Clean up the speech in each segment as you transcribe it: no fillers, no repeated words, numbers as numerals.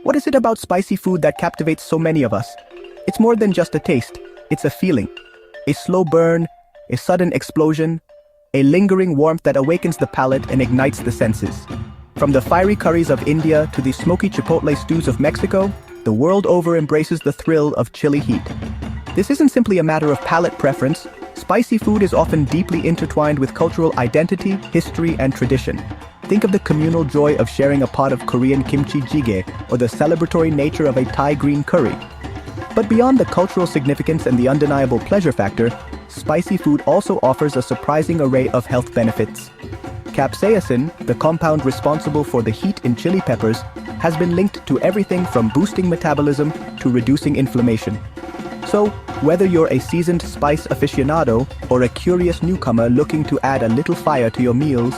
What is it about spicy food that captivates so many of us? It's more than just a taste, it's a feeling. A slow burn, a sudden explosion, a lingering warmth that awakens the palate and ignites the senses. From the fiery curries of India to the smoky chipotle stews of Mexico, the world over embraces the thrill of chili heat. This isn't simply a matter of palate preference. Spicy food is often deeply intertwined with cultural identity, history, and tradition. Think of the communal joy of sharing a pot of Korean kimchi jjigae or the celebratory nature of a Thai green curry. But beyond the cultural significance and the undeniable pleasure factor, spicy food also offers a surprising array of health benefits. Capsaicin, the compound responsible for the heat in chili peppers, has been linked to everything from boosting metabolism to reducing inflammation. So, whether you're a seasoned spice aficionado or a curious newcomer looking to add a little fire to your meals,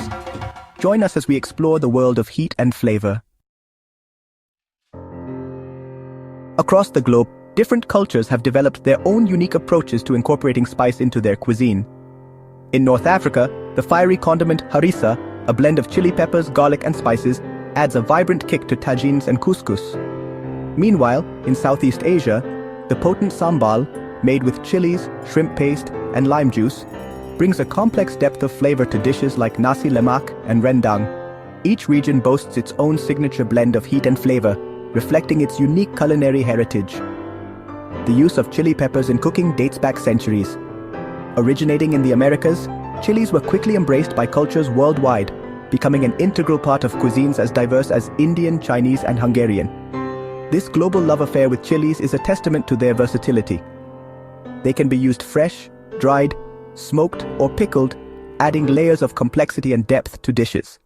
join us as we explore the world of heat and flavor. Across the globe, different cultures have developed their own unique approaches to incorporating spice into their cuisine. In North Africa, the fiery condiment harissa, a blend of chili peppers, garlic, and spices, adds a vibrant kick to tagines and couscous. Meanwhile, in Southeast Asia, the potent sambal, made with chilies, shrimp paste, and lime juice, brings a complex depth of flavor to dishes like nasi lemak and rendang. Each region boasts its own signature blend of heat and flavor, reflecting its unique culinary heritage. The use of chili peppers in cooking dates back centuries. Originating in the Americas, chilies were quickly embraced by cultures worldwide, becoming an integral part of cuisines as diverse as Indian, Chinese, and Hungarian. This global love affair with chilies is a testament to their versatility. They can be used fresh, dried, smoked, or pickled, adding layers of complexity and depth to dishes.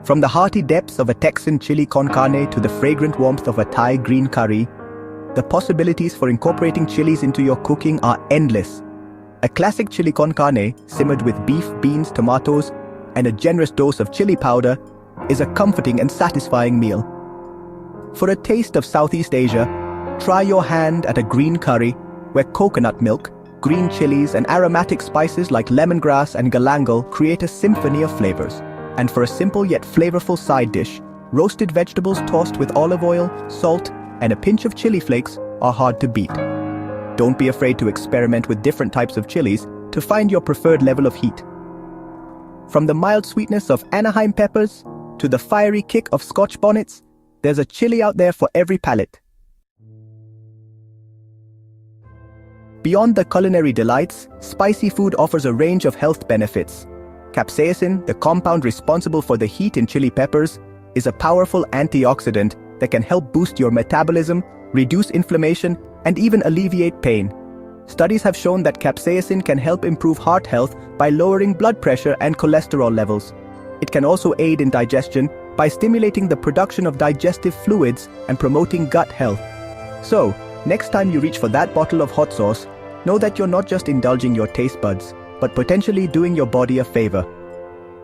From the hearty depths of a Texan chili con carne to the fragrant warmth of a Thai green curry, the possibilities for incorporating chilies into your cooking are endless. A classic chili con carne, simmered with beef, beans, tomatoes, and a generous dose of chili powder, is a comforting and satisfying meal. For a taste of Southeast Asia, try your hand at a green curry, where coconut milk, green chilies, and aromatic spices like lemongrass and galangal create a symphony of flavors. And for a simple yet flavorful side dish, roasted vegetables tossed with olive oil, salt, and a pinch of chili flakes are hard to beat. Don't be afraid to experiment with different types of chilies to find your preferred level of heat. From the mild sweetness of Anaheim peppers to the fiery kick of Scotch bonnets, there's a chili out there for every palate. Beyond the culinary delights, spicy food offers a range of health benefits. Capsaicin, the compound responsible for the heat in chili peppers, is a powerful antioxidant that can help boost your metabolism, reduce inflammation, and even alleviate pain. Studies have shown that capsaicin can help improve heart health by lowering blood pressure and cholesterol levels. It can also aid in digestion by stimulating the production of digestive fluids and promoting gut health. So, next time you reach for that bottle of hot sauce, know that you're not just indulging your taste buds, but potentially doing your body a favor.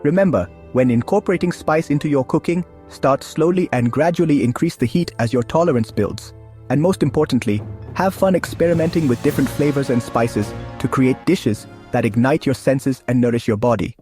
Remember, when incorporating spice into your cooking, start slowly and gradually increase the heat as your tolerance builds. And most importantly, have fun experimenting with different flavors and spices to create dishes that ignite your senses and nourish your body.